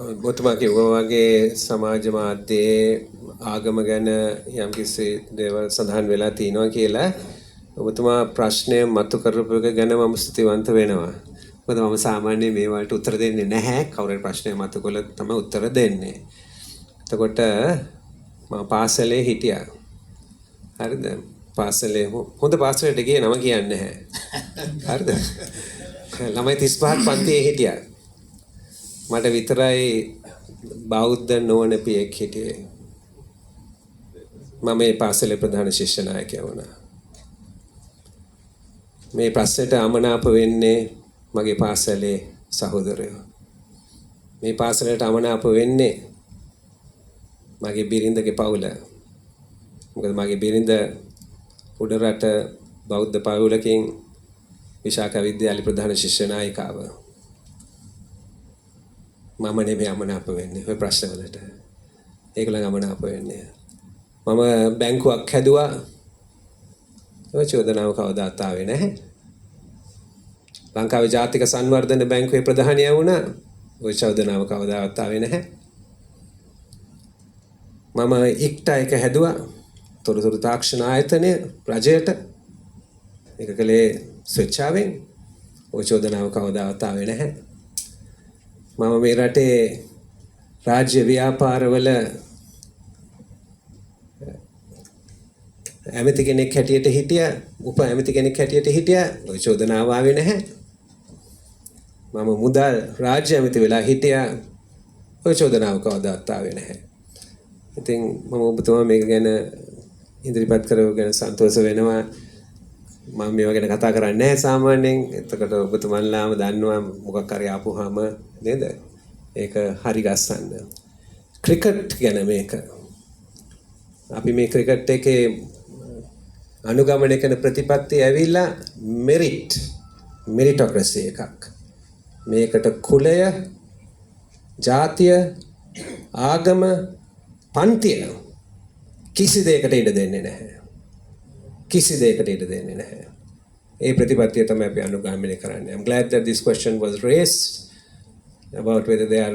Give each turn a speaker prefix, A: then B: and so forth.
A: ඔබතුමා කිව්වා වගේ සමාජ මාධ්‍යයේ ආගම ගැන යම්කිසි දේවල් සඳහන් වෙලා තියෙනවා කියලා. ඔබතුමා ප්‍රශ්නය මතු කරපු එක ගැන මම ස්තුතිවන්ත වෙනවා. මොකද මම සාමාන්‍යයෙන් මේ වලට උත්තර දෙන්නේ නැහැ. කවුරුහරි ප්‍රශ්නයක් මතු කළොත් තමයි උත්තර දෙන්නේ. එතකොට මම පාසලේ හිටියා. හරිද? පාසලේ හොඳ පාසලට ගියේ නම කියන්නේ නැහැ. හරිද? ළමයි 35ක් පන්තියේ හිටියා. මට විතරයි බෞද්ධ නොවන පියෙක් හිටියේ. මම මේ පාසලේ ප්‍රධාන ශිෂ්‍ය නායකයා වුණා. මේ ප්‍රශ්නෙට අමනාප වෙන්නේ මගේ පාසලේ සහෝදරයෝ. මේ පාසලට අමනාප වෙන්නේ මගේ බිරිඳගේ පවුල. මොකද මගේ බිරිඳ උඩරට බෞද්ධ පවුලකින් විශාඛ විද්‍යාලේ ප්‍රධාන ශිෂ්‍ය නායිකාව. මම නෙමෙයි අමනාප වෙන්නේ ඔය ප්‍රශ්නවලට. ඒගොල්ලන් අමනාප වෙන්නේ. මම බැංකුවක් හැදුවා. ඔය චෝදනාව කවදාත් ආවේ නැහැ. ලංකාවේ ජාතික සංවර්ධන බැංකුවේ ප්‍රධානියා වුණා. ඔය චෝදනාව කවදාවත් ආවේ නැහැ. මම ඉක්ටා එක හැදුවා. තොරතුරු තාක්ෂණ ආයතනය රජයට. ඒක කලේ ස්වච්ඡාවෙන්. ඔය චෝදනාව කවදාවත් ආවේ නැහැ. මම මේ රටේ රාජ්‍ය ව්‍යාපාරවල ඇමති කෙනෙක් හැටියට හිටියා, උප ඇමති කෙනෙක් හැටියට හිටියා. ඔය චෝදනාව ආවේ නැහැ. මම මුදල් රාජ්‍ය ඇමති වෙලා හිටියා. ඔය චෝදනාව කවදාවත් ආවේ නැහැ. ඉතින් මම ඔබතුමා මේක ගැන ඉදිරිපත් කරව ගැන සන්තෝෂ වෙනවා. මම මේවා ගැන කතා කරන්නේ නැහැ සාමාන්‍යයෙන්. එතකොට ඔබතුමන්ලාම දන්නවා මොකක් හරි ආපුවාම නේද? ඒක හරි ගස්සන්න. ක්‍රිකට් ගැන මේක. අපි මේ ක්‍රිකට් එකේ අනුගමනය කරන ප්‍රතිපත්තිය ඇවිල්ලා මෙරිටොක්‍රසි එකක්. මේකට කුලය, ජාතිය, ආගම, පන්තිය කිසි දෙයකට ඉඩ දෙන්නේ නැහැ. කිසි දෙයකට ඉඩ දෙන්නේ නැහැ. ඒ ප්‍රතිපත්තිය තමයි අපි අනුගමනය කරන්නේ. I'm glad that this question was raised about whether they are